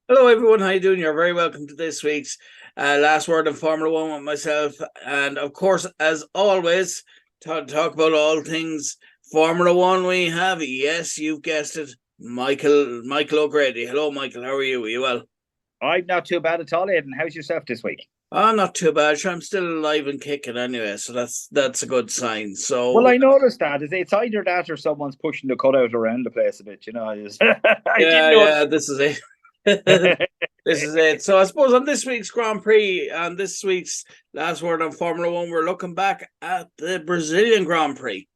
Hello, everyone. How you doing? You're very welcome to this week's Last Word in Formula One with myself, and of course, as always, to talk about all things Formula One. We have, yes, you've guessed it, Michael O'Grady. Hello, Michael. How are you? Are you well? I'm not too bad at all, Aidan. How's yourself this week? Oh, not too bad. Sure, I'm still alive and kicking anyway, so that's a good sign. Well, So, I noticed that. It's either that or someone's pushing the cutout around the place a bit. I did yeah, notice. this is it. This is it. So I suppose on this week's Grand Prix and this week's Last Word on Formula One, we're looking back at the Brazilian Grand Prix.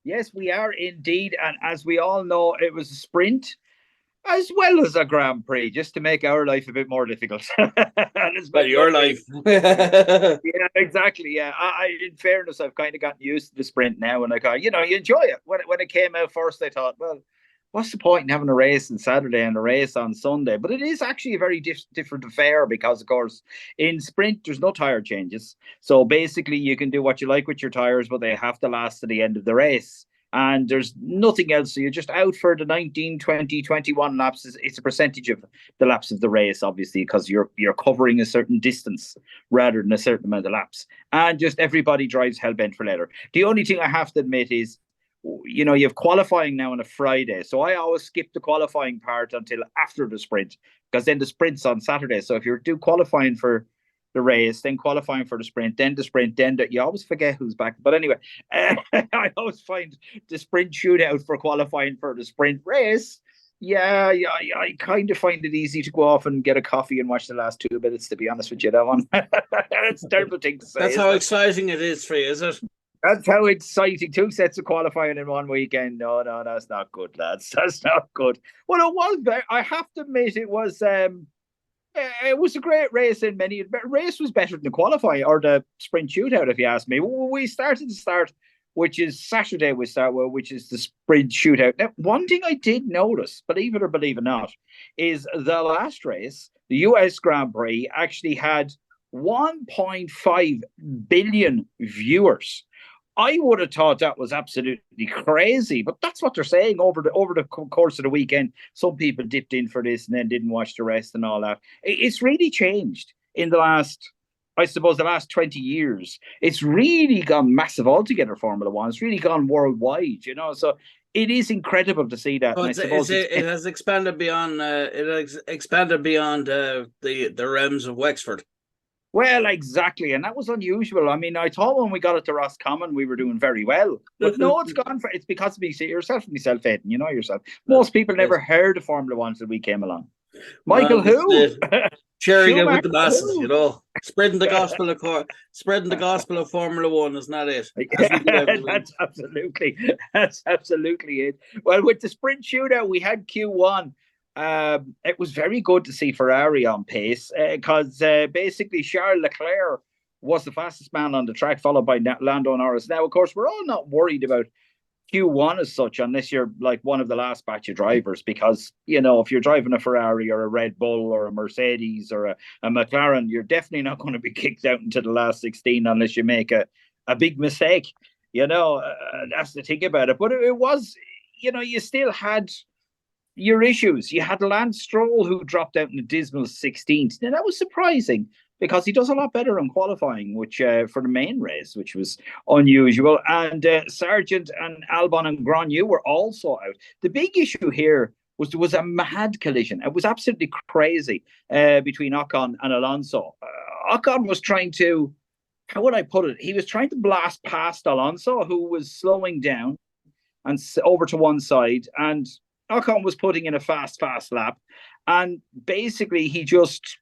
Yes, we are indeed. And as we all know, it was a sprint as well as a Grand Prix, just to make our life a bit more difficult. And it's Well, been your lovely. life. Yeah, Yeah, exactly. Yeah, in fairness, I've kind of gotten used to the sprint now, and you enjoy it. When it came out first, I thought, well, what's the point in having a race on Saturday and a race on Sunday? But it is actually a very different affair because, of course, in sprint there's no tire changes, so basically you can do what you like with your tires, but they have to last to the end of the race. And there's nothing else. So you're just out for the 19, 20, 21 laps. It's a percentage of the laps of the race, obviously, because you're covering a certain distance rather than a certain amount of laps. And just everybody drives hell bent for leather. The only thing I have to admit is, you have qualifying now on a Friday. So I always skip the qualifying part until after the sprint, because then the sprint's on Saturday. So if you do qualifying for the race, then qualifying for the sprint, you always forget who's back. But anyway, I always find the sprint shootout for qualifying for the sprint race. Yeah, I kind of find it easy to go off and get a coffee and watch the last 2 minutes, to be honest with you. That one. It's a terrible thing to say, that's how isn't it? exciting it is for you, is it? That's how exciting. 2 sets of qualifying in one weekend. No, that's not good, lads. That's not good. Well, it was very, I have to admit, it was a great race in many. The race was better than the qualifying or the sprint shootout, if you ask me. We started to start, which is Saturday. We start with, which is the sprint shootout. Now, one thing I did notice, believe it or believe it not, is the last race, the US Grand Prix, actually had 1.5 billion viewers. I would have thought that was absolutely crazy, but that's what they're saying over the course of the weekend. Some people dipped in for this and then didn't watch the rest and all that. It's really changed in the last, I suppose, the last 20 years. It's really gone massive altogether. Formula One. It's really gone worldwide. So it is incredible to see that, So and I suppose it has expanded beyond the realms of Wexford. well, exactly, and that was unusual. I mean, I thought when we got it to Roscommon, we were doing very well, but no, it's because of me. See yourself and myself, Aidan. You know yourself. That's Most people it. never heard of Formula One until we came along. Well, Michael, this is who? it. Sharing it with Schumacher, the masses, who? spreading the gospel of Formula One is not it, as we do every week. That's absolutely it. Well, with the sprint shootout, we had Q1. It was very good to see Ferrari on pace because basically Charles Leclerc was the fastest man on the track, followed by Lando Norris. Now, of course, we're all not worried about Q1 as such, unless you're like one of the last batch of drivers, because if you're driving a Ferrari or a Red Bull or a Mercedes or a McLaren, you're definitely not going to be kicked out into the last 16 unless you make a big mistake. That's the thing about it. But it was, you still had your issues. You had Lance Stroll, who dropped out in the dismal 16th. Now, that was surprising because he does a lot better in qualifying, which for the main race, which was unusual. And Sargent and Albon and Granu were also out. The big issue here was there was a mad collision. It was absolutely crazy between Ocon and Alonso. Ocon was trying to, how would I put it? He was trying to blast past Alonso, who was slowing down and over to one side, and Ocon was putting in a fast lap, and basically he just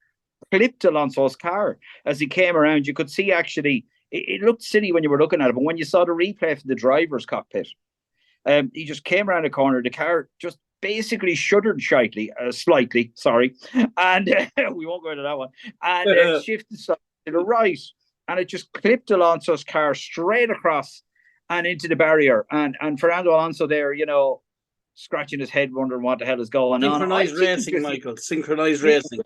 clipped Alonso's car as he came around. You could see actually it looked silly when you were looking at it, but when you saw the replay from the driver's cockpit, he just came around the corner. The car just basically shuddered slightly, sorry, and we won't go into that one, and shifted to the right, and it just clipped Alonso's car straight across and into the barrier. And Fernando Alonso there, scratching his head, wondering what the hell is going on. I Synchronized think he racing, just, Michael. Synchronized yeah, racing.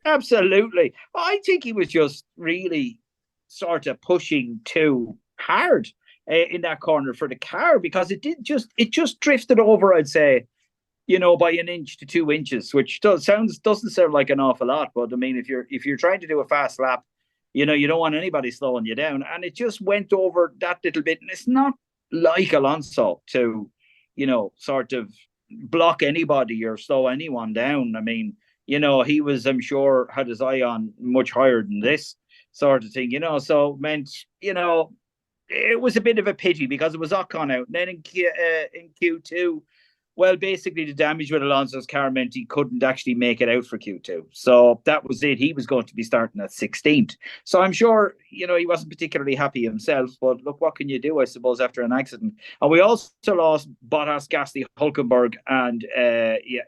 absolutely. I think he was just really sort of pushing too hard in that corner for the car because it just drifted over, I'd say, by an inch to 2 inches, which doesn't sound like an awful lot, but I mean, if you're trying to do a fast lap, you don't want anybody slowing you down, and it just went over that little bit, and it's not like Alonso to, sort of block anybody or slow anyone down. I mean, he was, I'm sure, had his eye on much higher than this sort of thing, so it meant, it was a bit of a pity because it was Ocon out. And then in Q2, well, basically the damage with Alonso's car meant he couldn't actually make it out for Q2. So that was it. He was going to be starting at 16th. So I'm sure, he wasn't particularly happy himself. But look, what can you do, I suppose, after an accident? And we also lost Bottas, Gasly, Hulkenberg, and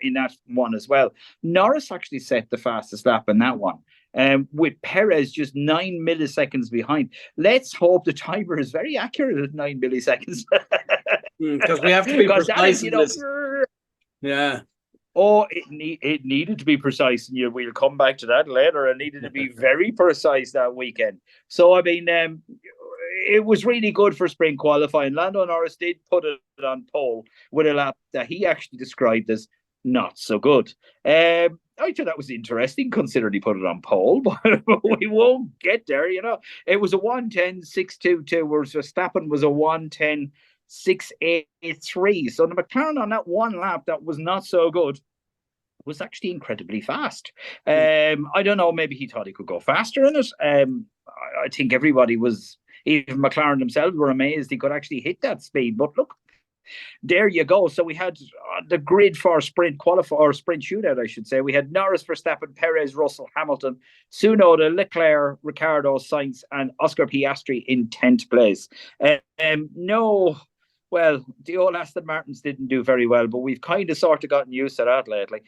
in that one as well. Norris actually set the fastest lap in that one. With Perez just 9 milliseconds behind. Let's hope the timer is very accurate at 9 milliseconds. Because we have to be precise. Yeah. Oh, it needed to be precise, and we'll come back to that later. It needed to be very precise that weekend. So, I mean, it was really good for sprint qualifying. Lando Norris did put it on pole with a lap that he actually described as not so good. I thought that was interesting, considering he put it on pole, but we won't get there. It was a 1:10.622, whereas Verstappen was a 1:10.683. So the McLaren on that one lap that was not so good was actually incredibly fast. I don't know, maybe he thought he could go faster in it. I think everybody was, even McLaren themselves were amazed he could actually hit that speed. But look, there you go. So we had the grid for sprint shootout, I should say. We had Norris, Verstappen, Perez, Russell, Hamilton, Tsunoda, Leclerc, Ricciardo, Sainz, and Oscar Piastri in 10th place. Well, the old Aston Martins didn't do very well, but we've kind of sort of gotten used to that lately.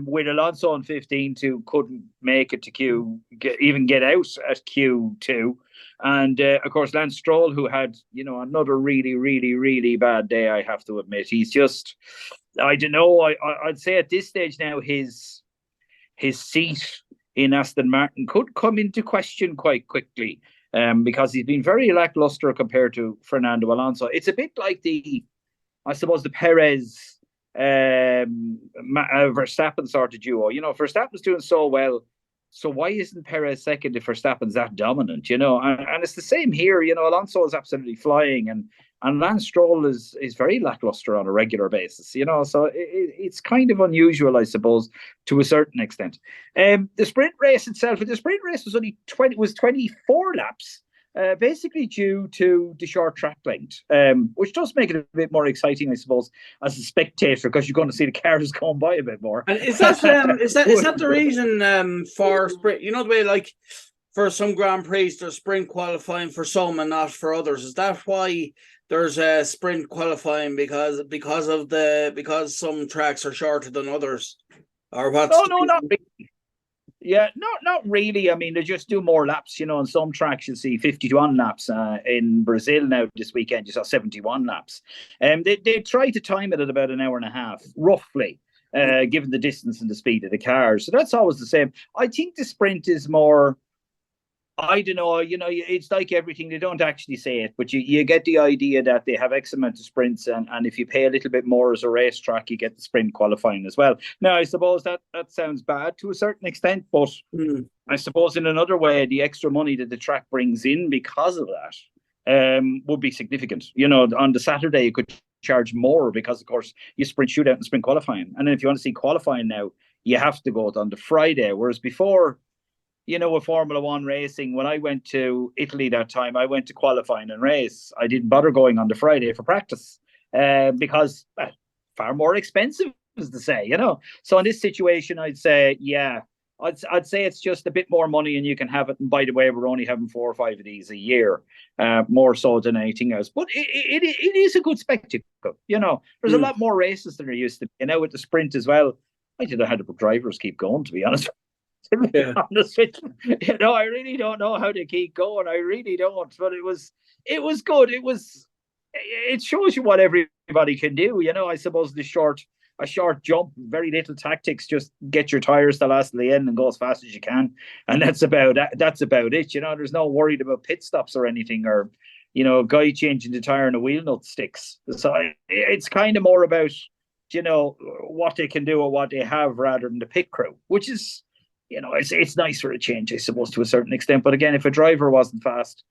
With Alonso in 15, who couldn't make it to even get out at Q2. And, of course, Lance Stroll, who had, another really, really, really bad day, I have to admit. He's just, I don't know, I'd say at this stage now, his seat in Aston Martin could come into question quite quickly. Because he's been very lackluster compared to Fernando Alonso. It's a bit like I suppose, the Perez Verstappen sort of duo. Verstappen's doing so well, so why isn't Perez second if Verstappen's that dominant? And it's the same here. Alonso is absolutely flying, and Lance Stroll is very lackluster on a regular basis. So it's kind of unusual, I suppose, to a certain extent. The sprint race itself, was only 24 laps. Basically due to the short track length, which does make it a bit more exciting, I suppose, as a spectator, because you're going to see the cars going by a bit more. And is that the reason for sprint? The way, like, for some Grand Prix, there's sprint qualifying for some and not for others. Is that why there's a sprint qualifying because some tracks are shorter than others, or what? No, not really. Yeah, not really. I mean, they just do more laps, on some tracks you'll see 51 laps. In Brazil now this weekend, you saw 71 laps. They try to time it at about an hour and a half, roughly, given the distance and the speed of the cars. So that's always the same. I think the sprint is more, I don't know, it's like everything. They don't actually say it, but you get the idea that they have X amount of sprints, and if you pay a little bit more as a racetrack, you get the sprint qualifying as well. Now, I suppose that sounds bad to a certain extent, but I suppose in another way, the extra money that the track brings in because of that would be significant. On the Saturday, you could charge more because, of course, you sprint shootout and sprint qualifying. And then if you want to see qualifying now, you have to go on the Friday, whereas before, with Formula One racing, when I went to Italy that time, I went to qualifying and race. I didn't bother going on the Friday for practice because far more expensive, as to say, So in this situation, I'd say, I'd say it's just a bit more money and you can have it. And by the way, we're only having 4 or 5 of these a year, more so than anything else. But it is a good spectacle, There's a lot more races than there used to be. With the sprint as well, I didn't know how the drivers keep going, to be honest. Yeah. I really don't know how to keep going. I really don't. But it was good. It shows you what everybody can do. I suppose a short jump, very little tactics. Just get your tires to last to the end and go as fast as you can, and that's about it. There's no worried about pit stops or anything, or a guy changing the tire and a wheel nut sticks. So it's kind of more about what they can do or what they have rather than the pit crew, which is, it's nice for a change, I suppose, to a certain extent. But again, if a driver wasn't fast,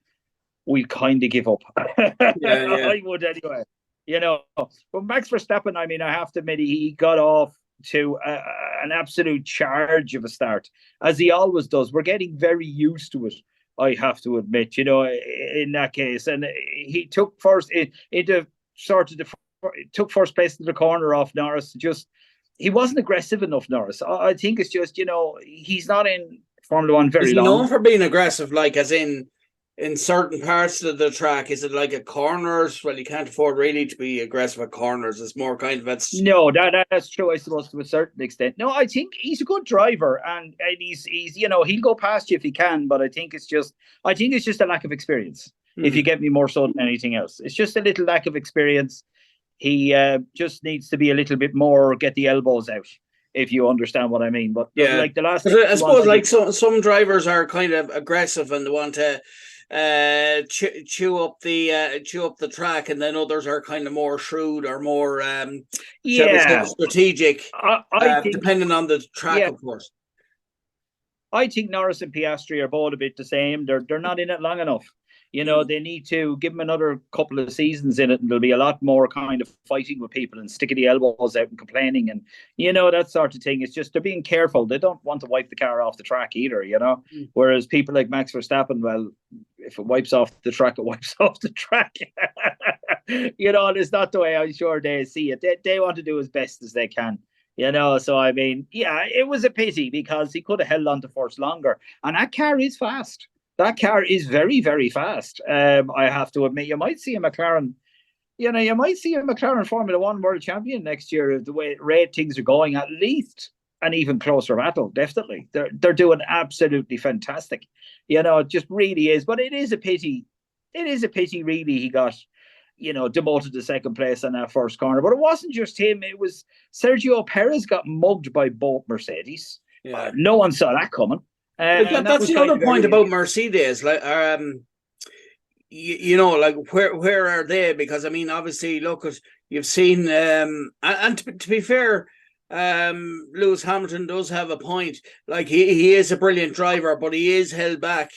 we'd kind of give up. Yeah. I would anyway. But Max Verstappen, I mean, I have to admit, he got off to an absolute charge of a start, as he always does. We're getting very used to it, I have to admit, in that case. And he took first into sort of took first place in the corner off Norris. He wasn't aggressive enough, Norris. I think it's just, he's not in Formula One very long. Is he known for being aggressive, like as in certain parts of the track? Is it like at corners? Well, you can't afford really to be aggressive at corners. It's more kind of No, that's true, I suppose, to a certain extent. No, I think he's a good driver, and he's he'll go past you if he can. But I think it's just a lack of experience. If you get me, more so than anything else, it's just a little lack of experience. He just needs to be a little bit more, get the elbows out, if you understand what I mean. But yeah, like the last, I suppose like some drivers are kind of aggressive and they want to chew up the track, and then others are kind of more shrewd or more strategic, I think, depending on the track, of course. I think Norris and Piastri are both a bit the same. They're not in it long enough. They need to give them another couple of seasons in it, and there'll be a lot more kind of fighting with people and sticking the elbows out and complaining and, that sort of thing. It's just they're being careful. They don't want to wipe the car off the track either, Whereas people like Max Verstappen, well, if it wipes off the track, it wipes off the track. And it's not the way I'm sure they see it. They want to do as best as they can. So I mean, yeah, it was a pity because he could have held on to first longer. And that car is fast. That car is very, very fast. I have to admit, you might see a McLaren Formula One World Champion next year. The way rate things are going, at least an even closer battle. Definitely, they're doing absolutely fantastic. It just really is. But it is a pity. It is a pity, really. He got, demoted to second place on that first corner. But it wasn't just him. It was Sergio Perez got mugged by both Mercedes. Yeah. No one saw that coming. That's the other point about Mercedes, like like where are they? Because I mean, obviously, look, you've seen, and to be fair, Lewis Hamilton does have a point. Like he is a brilliant driver, but he is held back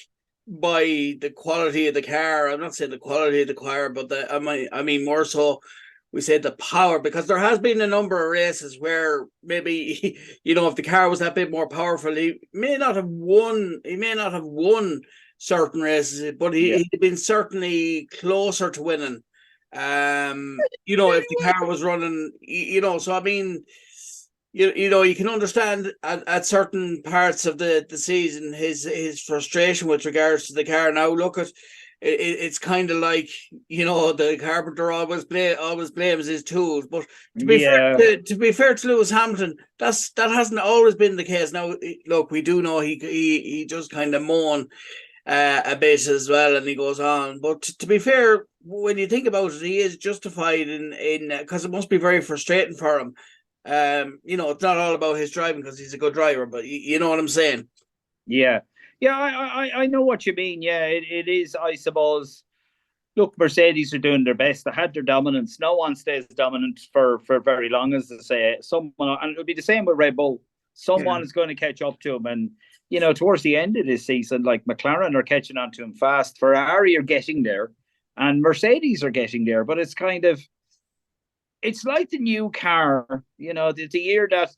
by the quality of the car. I'm not saying the quality of the car, but I mean more so, we say the power, because there has been a number of races where maybe, if the car was that bit more powerful, he may not have won certain races, but he'd been certainly closer to winning. If the car was running, so I mean, you can understand at certain parts of the season his frustration with regards to the car. Now look at it's kind of like, the carpenter always blames his tools. But to be fair to Lewis Hamilton, that hasn't always been the case. Now, look, we do know he just kind of moan a bit as well, and he goes on. But to be fair, when you think about it, he is justified in because it must be very frustrating for him. It's not all about his driving because he's a good driver, but you know what I'm saying. Yeah, I know what you mean. Yeah, it is, I suppose. Look, Mercedes are doing their best. They had their dominance. No one stays dominant for very long, as they say. And it'll be the same with Red Bull. Someone is going to catch up to him. And, towards the end of this season, like McLaren are catching on to him fast. Ferrari are getting there. And Mercedes are getting there. But it's kind of, it's like the new car, the year that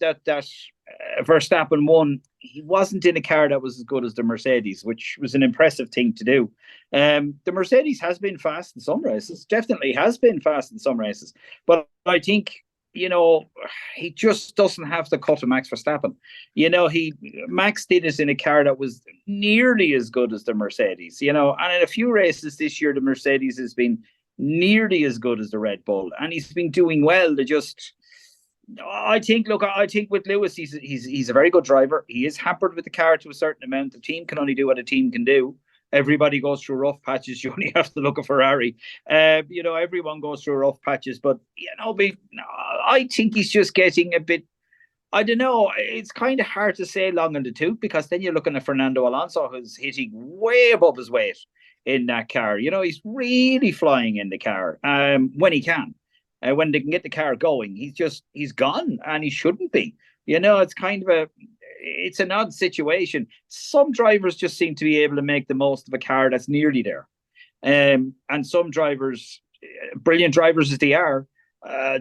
Verstappen won, he wasn't in a car that was as good as the Mercedes, which was an impressive thing to do. The Mercedes has been fast in some races, definitely has been fast in some races, but I think, he just doesn't have the cut of Max Verstappen. Max did it in a car that was nearly as good as the Mercedes, and in a few races this year, the Mercedes has been nearly as good as the Red Bull, and he's been doing well. I think with Lewis, he's a very good driver. He is hampered with the car to a certain amount. The team can only do what a team can do. Everybody goes through rough patches. You only have to look at Ferrari. Everyone goes through rough patches. But I think he's just getting a bit. I don't know. It's kind of hard to say long in the tooth, because then you're looking at Fernando Alonso, who's hitting way above his weight in that car. He's really flying in the car when he can. when they can get the car going. He's gone, and he shouldn't be. It's kind of it's an odd situation. Some drivers just seem to be able to make the most of a car that's nearly there. And some drivers, brilliant drivers as they are,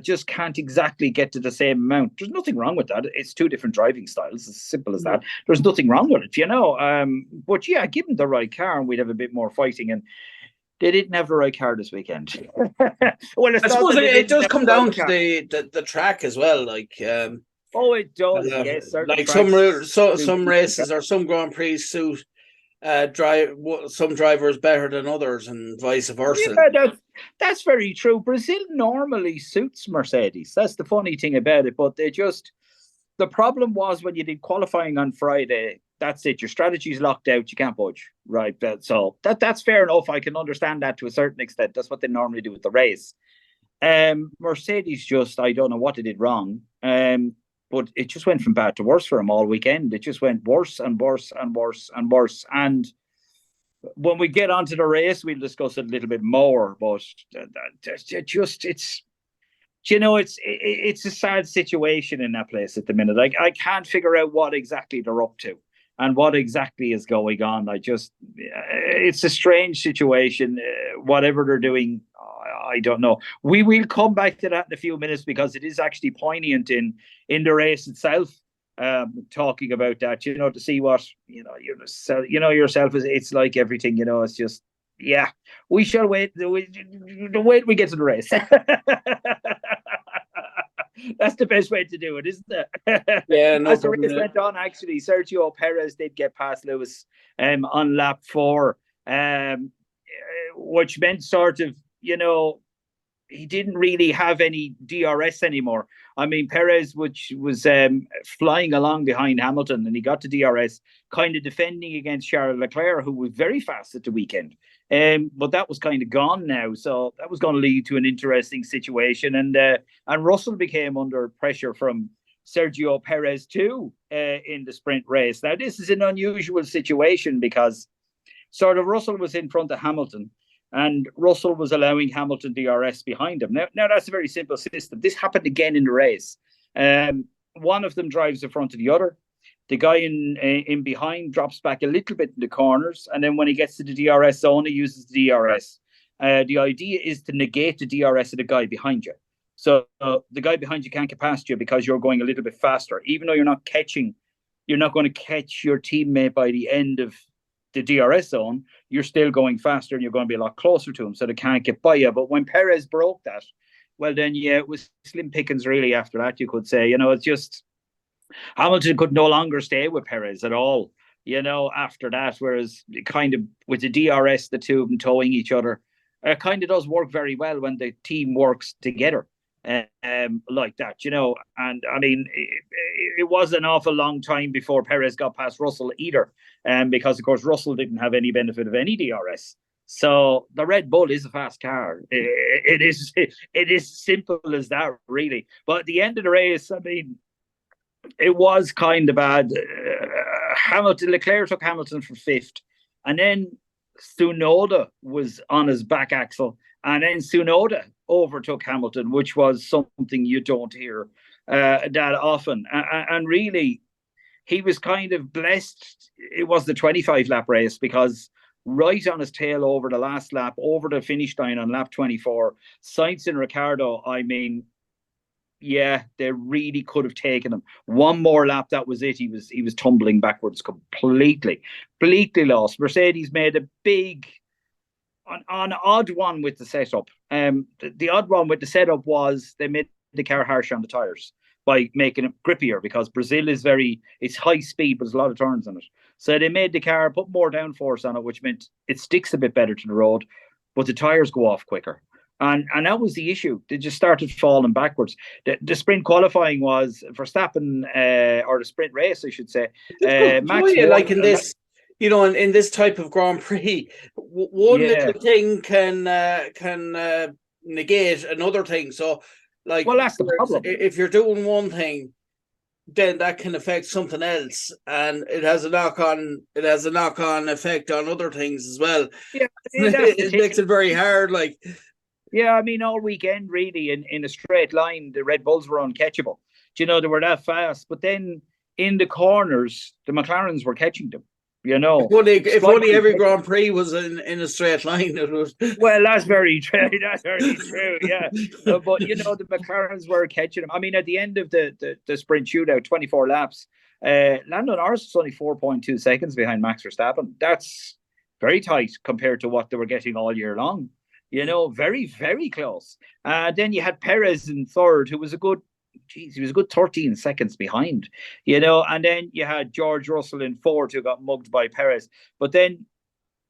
just can't exactly get to the same amount. There's nothing wrong with that. It's two different driving styles, as simple as that. There's nothing wrong with it, But yeah, give them the right car and we'd have a bit more fighting. And they didn't have the right car this weekend. Well, I suppose it does come down to the track as well. Like, it does. Yes, like some races or some Grand Prix suit some drivers better than others, and vice versa. Yeah, that's very true. Brazil normally suits Mercedes. That's the funny thing about it. But the problem was when you did qualifying on Friday, that's it. Your strategy's locked out. You can't budge. Right. So that's fair enough. I can understand that to a certain extent. That's what they normally do with the race. Mercedes I don't know what they did wrong. But it just went from bad to worse for them all weekend. It just went worse and worse and worse and worse. And when we get onto the race, we'll discuss it a little bit more. But it's a sad situation in that place at the minute. I can't figure out what exactly they're up to and what exactly is going on. It's a strange situation. Whatever they're doing, I don't know. We will come back to that in a few minutes because it is actually poignant in the race itself. Talking about that, to see what yourself is. It's like everything, it's just, yeah. We shall wait. We get to the race. That's the best way to do it, isn't it? Yeah, no. As the race went on, actually, Sergio Perez did get past Lewis on lap 4, which meant sort of, he didn't really have any DRS anymore. I mean, Perez, which was flying along behind Hamilton, and he got to DRS, kind of defending against Charles Leclerc, who was very fast at the weekend. But that was kind of gone now, so that was going to lead to an interesting situation. And Russell became under pressure from Sergio Perez too in the sprint race. Now, this is an unusual situation because sort of Russell was in front of Hamilton, and Russell was allowing Hamilton DRS behind him. Now that's a very simple system. This happened again in the race. One of them drives in front of the other. The guy in behind drops back a little bit in the corners, and then when he gets to the DRS zone, he uses the DRS. The idea is to negate the DRS of the guy behind you. So the guy behind you can't get past you because you're going a little bit faster. Even though you're not going to catch your teammate by the end of the DRS zone, you're still going faster and you're going to be a lot closer to him, so they can't get by you. But when Perez broke that, well, then, yeah, it was slim pickings really after that, you could say. It's just Hamilton could no longer stay with Perez at all, after that, whereas kind of with the DRS, the two of them towing each other, it kind of does work very well when the team works together. Like that, and I mean, it was an awful long time before Perez got past Russell either, because of course Russell didn't have any benefit of any DRS. So the Red Bull is a fast car. It is simple as that, really. But at the end of the race, I mean, it was kind of bad. Leclerc took Hamilton for 5th, and then Tsunoda was on his back axle, and then Tsunoda overtook Hamilton, which was something you don't hear that often. And really, he was kind of blessed. It was the 25 lap race because right on his tail over the last lap, over the finish line on lap 24, Sainz and Ricciardo, I mean, yeah, they really could have taken him. One more lap, that was it. He was tumbling backwards completely lost. Mercedes made a big, an odd one with the setup. The odd one with the setup was they made the car harsh on the tires by making it grippier, because Brazil is it's high speed, but there's a lot of turns on it. So they made the car put more downforce on it, which meant it sticks a bit better to the road, but the tires go off quicker. And that was the issue. They just started falling backwards. The sprint qualifying was Verstappen, or the sprint race, I should say. Max, like in this, in this type of Grand Prix, one little thing can negate another thing. So, like, well, that's the problem. If you're doing one thing, then that can affect something else, and it has a knock-on effect on other things as well. Yeah, it makes it very hard. Like, Yeah, I mean, all weekend, really, in a straight line, the Red Bulls were uncatchable. They were that fast. But then in the corners, the McLarens were catching them. If only every Grand Prix was in a straight line, it was. Well, that's very true. That's very true. Yeah, but the McLarens were catching them. I mean, at the end of the sprint shootout, 24 laps, Lando Norris was only 4.2 seconds behind Max Verstappen. That's very tight compared to what they were getting all year long. Very, very close. Then you had Perez in third, who was he was a good 13 seconds behind, and then you had George Russell in fourth, who got mugged by Perez. But then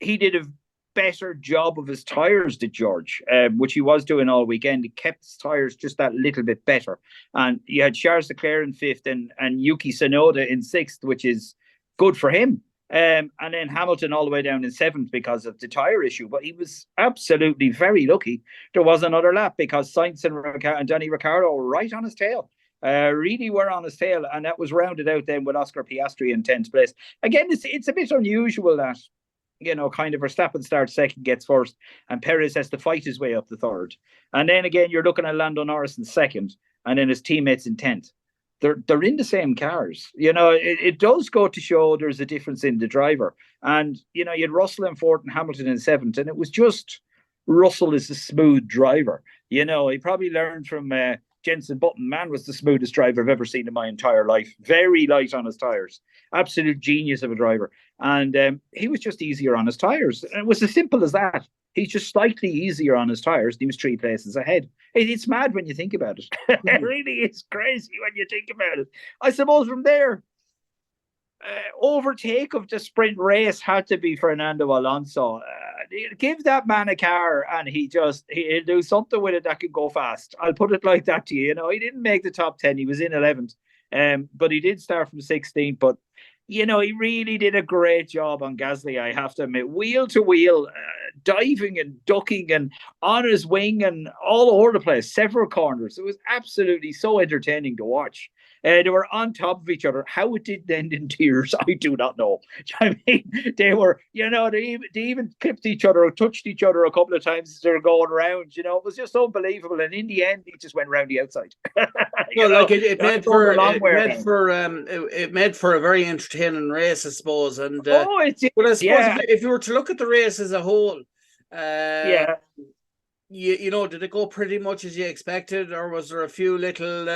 he did a better job of his tires, did George, which he was doing all weekend. He kept his tires just that little bit better. And you had Charles Leclerc in fifth and Yuki Tsunoda in sixth, which is good for him. And then Hamilton all the way down in seventh because of the tire issue. But he was absolutely very lucky there was another lap, because Sainz and Danny Ricciardo were right on his tail. Really were on his tail, and that was rounded out then with Oscar Piastri in 10th place. Again, it's a bit unusual that kind of Verstappen starts second, gets first, and Perez has to fight his way up the third. And then again, you're looking at Lando Norris in second, and then his teammates in 10th. They're in the same cars. It does go to show there's a difference in the driver. And, you had Russell in fourth and Hamilton in seventh, and it was just Russell is a smooth driver. He probably learned from Jenson Button. Man, was the smoothest driver I've ever seen in my entire life. Very light on his tires. Absolute genius of a driver. And he was just easier on his tires. And it was as simple as that. He's just slightly easier on his tires. He was 3 places ahead. It's mad when you think about it. It really is crazy when you think about it. I suppose from there, overtake of the sprint race had to be Fernando Alonso. Give that man a car and he'll do something with it that could go fast. I'll put it like that to you. He didn't make the top 10. He was in 11th. But he did start from 16th. But he really did a great job on Gasly, I have to admit. Wheel to wheel, diving and ducking and on his wing and all over the place, several corners. It was absolutely so entertaining to watch. They were on top of each other. How it didn't end in tears, I do not know. I mean, they were, they even clipped each other or touched each other a couple of times as they were going around. It was just unbelievable. And in the end, he just went round the outside. It made for a very entertaining race, I suppose. And I suppose if you were to look at the race as a whole, did it go pretty much as you expected, or was there a few little?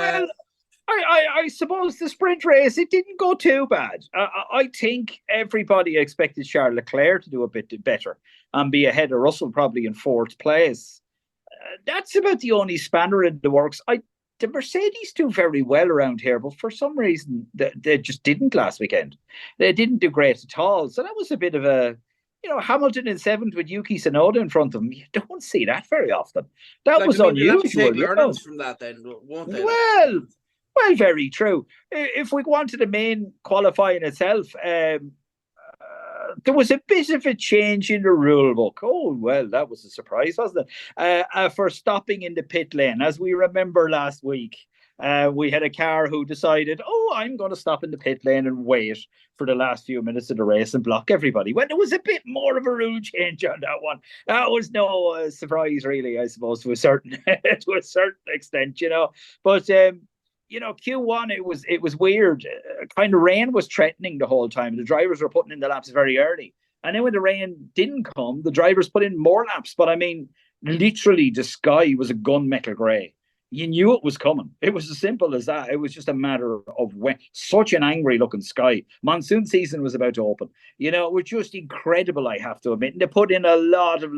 I suppose the sprint race, it didn't go too bad. I think everybody expected Charles Leclerc to do a bit better and be ahead of Russell, probably in fourth place. That's about the only spanner in the works. The Mercedes do very well around here, but for some reason they just didn't last weekend. They didn't do great at all. So that was a bit of a, Hamilton in seventh with Yuki Tsunoda in front of him. You don't see that very often. That was unusual. Take learnings from that then, won't they? Well, very true. If we go on to the main qualifying itself, there was a bit of a change in the rule book. Oh, well, that was a surprise, wasn't it? For stopping in the pit lane. As we remember last week, we had a car who decided, I'm going to stop in the pit lane and wait for the last few minutes of the race and block everybody. Well, there was a bit more of a rule change on that one. That was no surprise, really, I suppose, to a certain extent, But Q1, it was weird. Kind of rain was threatening the whole time. The drivers were putting in the laps very early. And then when the rain didn't come, the drivers put in more laps. But I mean, literally, the sky was a gunmetal grey. You knew it was coming. It was as simple as that. It was just a matter of when. Such an angry looking sky. Monsoon season was about to open. It was just incredible, I have to admit. And they put in a lot of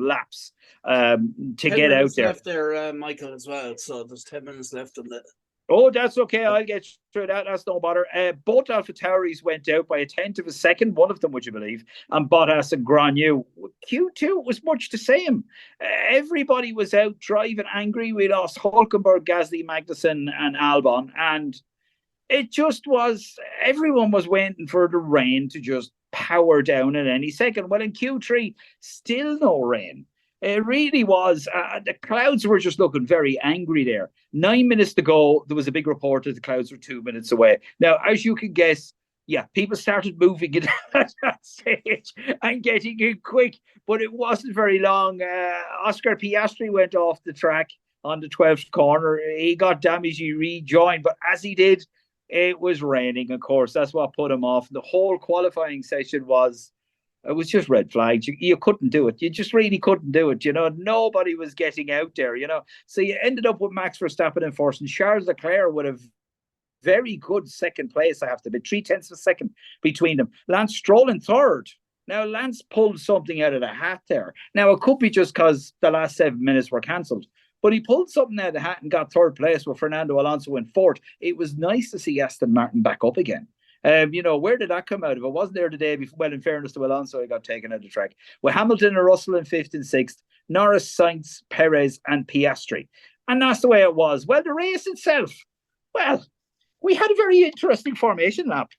laps to get out there. Left there, Michael, as well. So there's 10 minutes left on that. Oh, that's okay. I'll get through that. That's no bother. Both AlphaTauris went out by a tenth of a second, one of them, would you believe, and Bottas and Granu. Q2 was much the same. Everybody was out driving angry. We lost Hulkenberg, Gasly, Magnussen, and Albon. And it just was, everyone was waiting for the rain to just power down at any second. Well, in Q3, still no rain. It really was. The clouds were just looking very angry there. 9 minutes to go, there was a big report that the clouds were 2 minutes away. Now, as you can guess, yeah, people started moving it at that stage and getting it quick, but it wasn't very long. Oscar Piastri went off the track on the 12th corner. He got damaged. He rejoined, but as he did, it was raining, of course. That's what put him off. The whole qualifying session was, it was just red flags. You couldn't do it. You just really couldn't do it. Nobody was getting out there, So you ended up with Max Verstappen in first, and Charles Leclerc would have very good second place, I have to be. 3/10 of a second between them. Lance Stroll in third. Now, Lance pulled something out of the hat there. Now, it could be just because the last 7 minutes were cancelled, but he pulled something out of the hat and got third place with Fernando Alonso in fourth. It was nice to see Aston Martin back up again. Where did that come out of? It wasn't there the day before. Well, in fairness to Alonso, he got taken out of the track. With Hamilton and Russell in fifth and sixth, Norris, Sainz, Perez, and Piastri. And that's the way it was. Well, the race itself, well, we had a very interesting formation lap.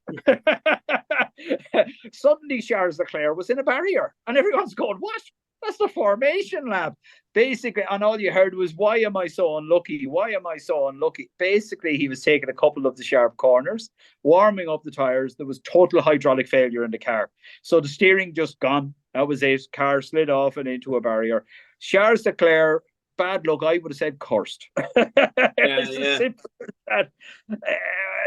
Suddenly, Charles Leclerc was in a barrier, and everyone's going, what? That's the formation lap. Basically, and all you heard was, why am I so unlucky? Why am I so unlucky? Basically, he was taking a couple of the sharp corners, warming up the tyres. There was total hydraulic failure in the car. So the steering just gone. That was it. Car slid off and into a barrier. Charles Leclerc, bad luck, I would have said cursed.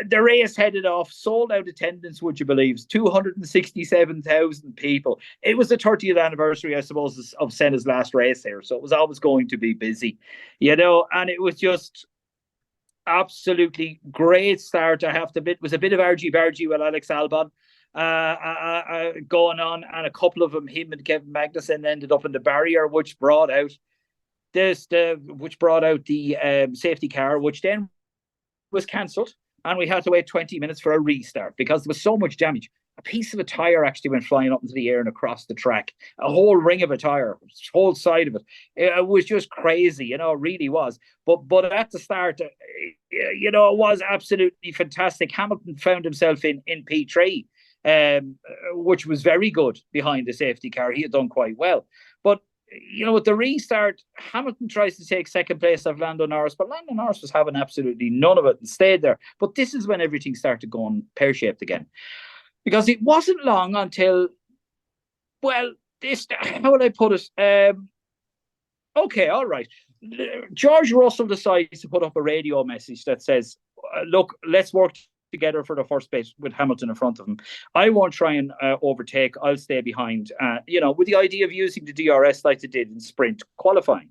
The race headed off, sold out attendance, would you believe? 267,000 people. It was the 30th anniversary, I suppose, of Senna's last race here, so it was always going to be busy, and it was just absolutely great start, I have to admit. It was a bit of argy-bargy with Alex Albon going on, and a couple of them, him and Kevin Magnussen, ended up in the barrier, which brought out the safety car, which then was cancelled, and we had to wait 20 minutes for a restart because there was so much damage. A piece of a tire actually went flying up into the air and across the track. A whole ring of a tire, whole side of it. It was just crazy, it really was. But at the start, it was absolutely fantastic. Hamilton found himself in P3, which was very good behind the safety car. He had done quite well. But with the restart, Hamilton tries to take second place of Lando Norris, but Lando Norris was having absolutely none of it and stayed there. But this is when everything started going pear-shaped again. Because it wasn't long until, how would I put it? Okay, all right. George Russell decides to put up a radio message that says, look, let's work together for the first bit with Hamilton in front of him. I won't try and overtake. I'll stay behind, with the idea of using the DRS like they did in sprint qualifying.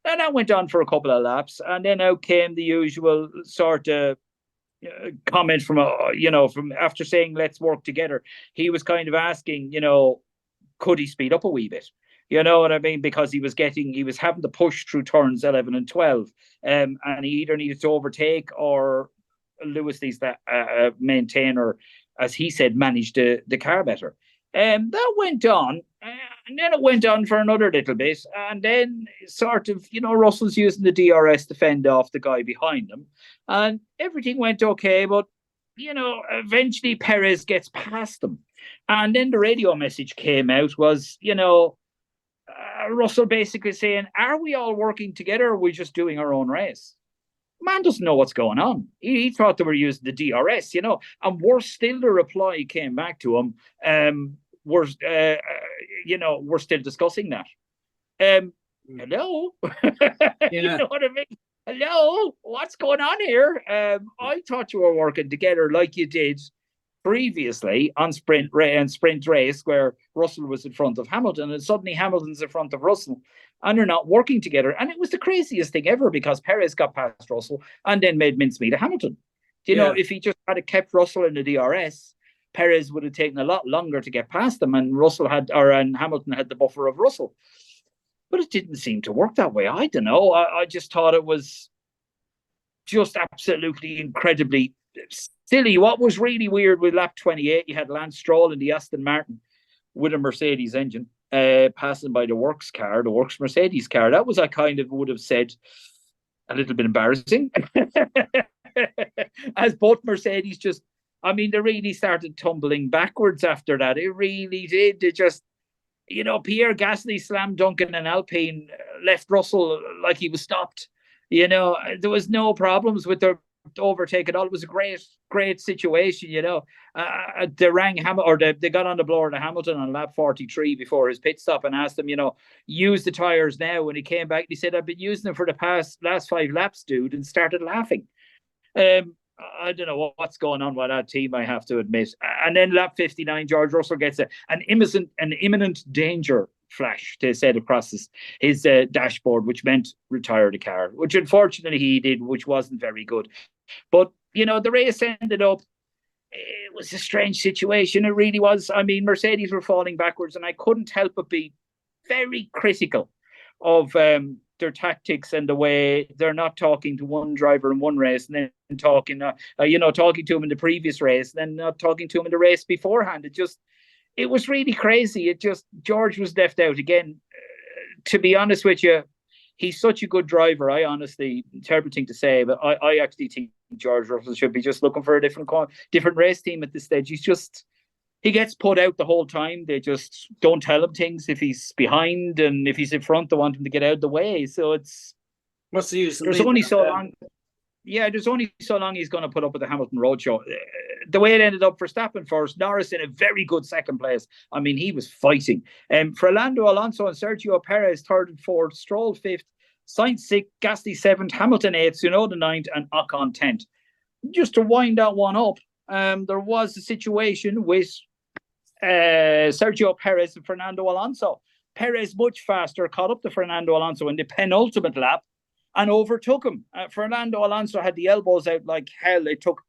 And that went on for a couple of laps. And then out came the usual sort of comment from after saying, let's work together. He was kind of asking, could he speed up a wee bit? You know what I mean? Because he was having to push through turns 11 and 12. And he either needed to overtake or Lewis needs to maintain, or as he said, manage the car better. That went on, and then it went on for another little bit, and then sort of, Russell's using the DRS to fend off the guy behind him, and everything went okay, but, eventually Perez gets past him, and then the radio message came out was, Russell basically saying, are we all working together, or are we just doing our own race? Man doesn't know what's going on. He thought they were using the DRS, and worse still, the reply came back to him. We're still discussing that. Hello? You know what I mean? Hello? What's going on here? I thought you were working together like you did previously on sprint race, where Russell was in front of Hamilton, and suddenly Hamilton's in front of Russell, and they're not working together. And it was the craziest thing ever, because Perez got past Russell and then made mincemeat of Hamilton. If he just had kept Russell in the DRS, Perez would have taken a lot longer to get past him, and Hamilton had the buffer of Russell. But it didn't seem to work that way. I don't know. I just thought it was just absolutely incredibly silly. What was really weird with lap 28, you had Lance Stroll in the Aston Martin with a Mercedes engine passing by the Works Mercedes car. That was, I kind of would have said, a little bit embarrassing. As both Mercedes they really started tumbling backwards after that. It really did. It just, Pierre Gasly slam dunking an Alpine left Russell like he was stopped. There was no problems with their overtake it all. It was a great situation, you know. They rang or they got on the blower to Hamilton on lap 43 before his pit stop and asked him, you know, use the tires now. When he came back, he said, I've been using them for the last 5 laps, dude, and started laughing. I don't know what's going on with that team, I have to admit. And then lap 59, George Russell gets an imminent danger flash, they said, across his dashboard, which meant retire the car, which unfortunately he did, which wasn't very good. But, you know, the race ended up, it was a strange situation. It really was. I mean, Mercedes were falling backwards, and I couldn't help but be very critical of their tactics and the way they're not talking to one driver in one race and then talking to him in the previous race and then not talking to him in the race beforehand. It was really crazy. George was left out again. To be honest with you, he's such a good driver. I honestly, terrible thing to say, but I actually think George Russell should be just looking for a different race team at this stage. He gets put out the whole time. They just don't tell him things if he's behind, and if he's in front, they want him to get out of the way. So what's the use? There's only so long. Yeah, there's only so long he's going to put up with the Hamilton Roadshow. The way it ended up, for Verstappen first, Norris in a very good second place. I mean, he was fighting. Fernando Alonso and Sergio Perez third and fourth, Stroll fifth, Sainz sixth, Gasly seventh, Hamilton eighth, Tsunoda ninth, and Ocon 10th. Just to wind that one up, there was a situation with Sergio Perez and Fernando Alonso. Perez much faster caught up to Fernando Alonso in the penultimate lap and overtook him. Fernando Alonso had the elbows out like hell. It took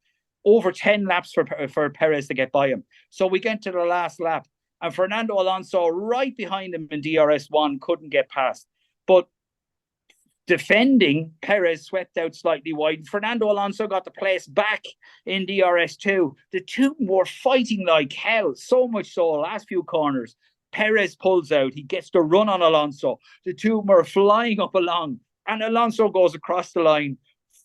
over 10 laps for Perez to get by him. So we get to the last lap, and Fernando Alonso right behind him in DRS1 couldn't get past. But defending, Perez swept out slightly wide. Fernando Alonso got the place back in DRS2. The two were fighting like hell, so much so, last few corners. Perez pulls out. He gets the run on Alonso. The two were flying up along, and Alonso goes across the line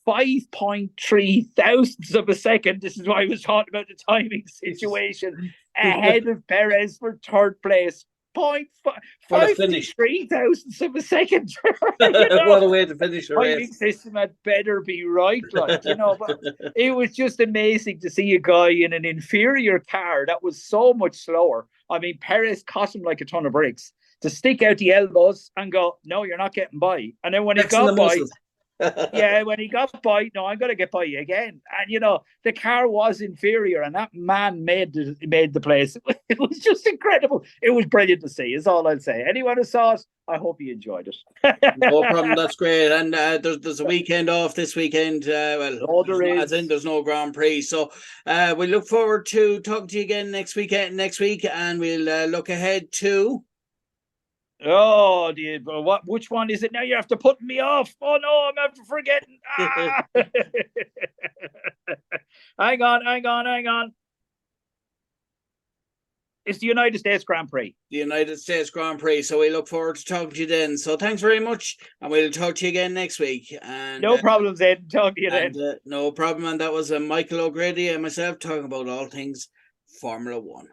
5.3 thousandths of a second. This is why I was talking about the timing situation. Ahead of Perez for third place. 0.53 thousandths of a second. What a way to finish a race. Timing system had better be right, like, you know. But it was just amazing to see a guy in an inferior car that was so much slower. I mean, Perez cost him like a ton of bricks to stick out the elbows and go, no, you're not getting by. And then when he got by, when he got by, no, I'm going to get by you again. And, you know, the car was inferior, and that man made the place. It was just incredible. It was brilliant to see, is all I'll say. Anyone who saw it, I hope you enjoyed it. No problem, that's great. And there's a weekend off this weekend. There is. As in, there's no Grand Prix. So we look forward to talking to you again next week, and we'll look ahead to... Oh, which one is it now? You have to put me off. Oh no, I'm after forgetting. Hang on. It's the United States Grand Prix. The United States Grand Prix. So we look forward to talking to you then. So thanks very much, and we'll talk to you again next week. And no problem, Zed. Talk to you then. No problem. And that was Michael O'Grady and myself talking about all things Formula One.